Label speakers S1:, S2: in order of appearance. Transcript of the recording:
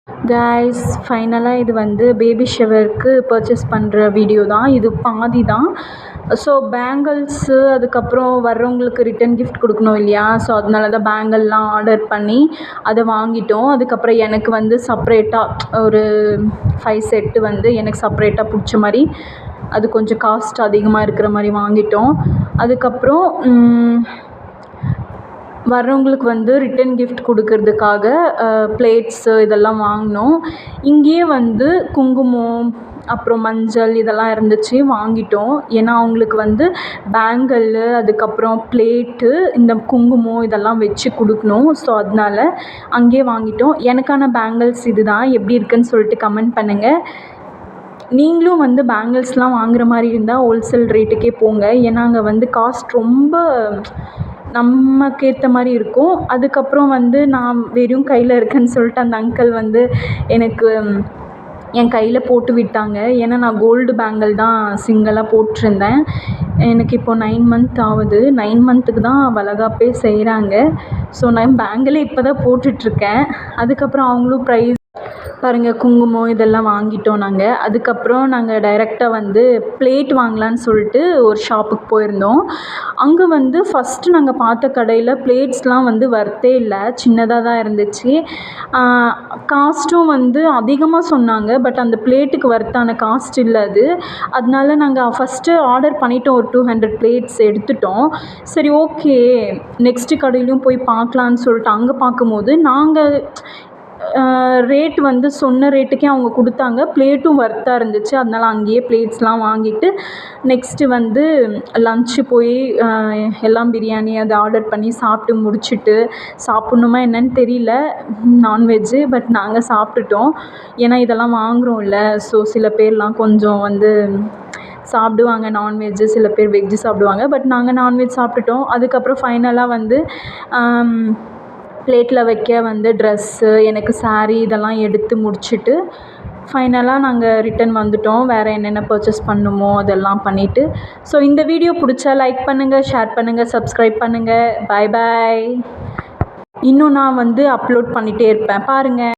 S1: Guys, ஃபைனலாக இது வந்து பேபி ஷவருக்கு பர்ச்சேஸ் பண்ணுற வீடியோ தான். இது பாதி தான். ஸோ பேங்கிள்ஸு, அதுக்கப்புறம் வர்றவங்களுக்கு ரிட்டன் கிஃப்ட் கொடுக்கணும் இல்லையா? ஸோ அதனால தான் பேங்கிள்லாம் ஆர்டர் பண்ணி அதை வாங்கிட்டோம். அதுக்கப்புறம் எனக்கு வந்து செப்ரேட்டாக ஒரு 5 செட்டு வந்து எனக்கு செப்ரேட்டாக பிடிச்ச மாதிரி, அது கொஞ்சம் காஸ்ட் அதிகமாக இருக்கிற மாதிரி வாங்கிட்டோம். அதுக்கப்புறம் வர்றவங்களுக்கு வந்து ரிட்டன் கிஃப்ட் கொடுக்கறதுக்காக பிளேட்ஸு இதெல்லாம் வாங்கினோம். இங்கேயே வந்து குங்குமம், அப்புறம் மஞ்சள் இதெல்லாம் இருந்துச்சு, வாங்கிட்டோம். ஏன்னா அவங்களுக்கு வந்து பேங்கிளு, அதுக்கப்புறம் பிளேட்டு, இந்த குங்குமம் இதெல்லாம் வச்சு கொடுக்கணும். ஸோ அதனால அங்கேயே வாங்கிட்டோம். எனக்கான பேங்கிள்ஸ் இது தான். எப்படி இருக்குதுன்னு சொல்லிட்டு கமெண்ட் பண்ணுங்கள். நீங்களும் வந்து பேங்கிள்ஸ்லாம் வாங்குற மாதிரி இருந்தால் ஹோல்சேல் ரேட்டுக்கே போங்க. ஏன்னா அங்கே வந்து காஸ்ட் ரொம்ப நமக்கேற்ற மாதிரி இருக்கும். அதுக்கப்புறம் வந்து நான் வெறும் கையில் இருக்கேன்னு சொல்லிட்டு அந்த அங்கிள் வந்து எனக்கு என் கையில் போட்டு விட்டாங்க. ஏன்னா நான் கோல்டு பேங்கிள் தான் சிங்கிளாக போட்டிருந்தேன். எனக்கு இப்போது 9 மந்த் ஆகுது. 9 மந்த்துக்கு தான் வளைகாப்பே செய்கிறாங்க. ஸோ நான் பேங்கிளே இப்போ தான் போட்டுட்ருக்கேன். அதுக்கப்புறம் அவங்களும் ப்ரைஸ் பாருங்கள், குங்குமம் இதெல்லாம் வாங்கிட்டோம் நாங்கள். அதுக்கப்புறம் நாங்கள் டைரெக்டாக வந்து பிளேட் வாங்கலான்னு சொல்லிட்டு ஒரு ஷாப்புக்கு போயிருந்தோம். அங்கே வந்து ஃபஸ்ட்டு நாங்கள் பார்த்த கடையில் பிளேட்ஸ்லாம் வந்து வர்த்தே இல்லை, சின்னதாக தான் இருந்துச்சு. காஸ்ட்டும் வந்து அதிகமாக சொன்னாங்க. பட் அந்த பிளேட்டுக்கு வர்த்தான காஸ்ட் இல்லை அது. அதனால நாங்கள் ஃபஸ்ட்டு ஆர்டர் பண்ணிவிட்டோம். ஒரு 200 பிளேட்ஸ் எடுத்துட்டோம். சரி, ஓகே, நெக்ஸ்ட்டு கடையிலையும் போய் பார்க்கலான்னு சொல்லிட்டு அங்கே பார்க்கும்போது நாங்கள் ரேட் வந்து சொன்ன ரேட்டுக்கே அவங்க கொடுத்தாங்க. பிளேட்டும் வர்த்தாக இருந்துச்சு. அதனால் அங்கேயே பிளேட்ஸ்லாம் வாங்கிட்டு நெக்ஸ்ட்டு வந்து லன்ச்சு போய் எல்லாம் பிரியாணி அதை ஆர்டர் பண்ணி சாப்பிட்டு முடிச்சுட்டு, சாப்பிட்ணுமா என்னன்னு தெரியல நான்வெஜ்ஜு, பட் நாங்கள் சாப்பிட்டுட்டோம். ஏன்னா இதெல்லாம் வாங்குகிறோம்ல. ஸோ சில பேர்லாம் கொஞ்சம் வந்து சாப்பிடுவாங்க நான்வெஜ்ஜு, சில பேர் வெஜ்ஜு சாப்பிடுவாங்க. பட் நாங்கள் நான்வெஜ் சாப்பிட்டுட்டோம். அதுக்கப்புறம் ஃபைனலாக வந்து பிளேட்டில் வைக்க வந்து ட்ரெஸ்ஸு, எனக்கு சாரீ இதெல்லாம் எடுத்து முடிச்சுட்டு ஃபைனலாக நாங்கள் ரிட்டன் வந்துவிட்டோம். வேறு என்னென்ன பர்ச்சேஸ் பண்ணணுமோ அதெல்லாம் பண்ணிவிட்டு. ஸோ இந்த வீடியோ பிடிச்சா லைக் பண்ணுங்கள், ஷேர் பண்ணுங்கள், சப்ஸ்கிரைப் பண்ணுங்கள். பாய் பாய். இன்னும் நான் வந்து அப்லோட் பண்ணிகிட்டே இருப்பேன், பாருங்கள்.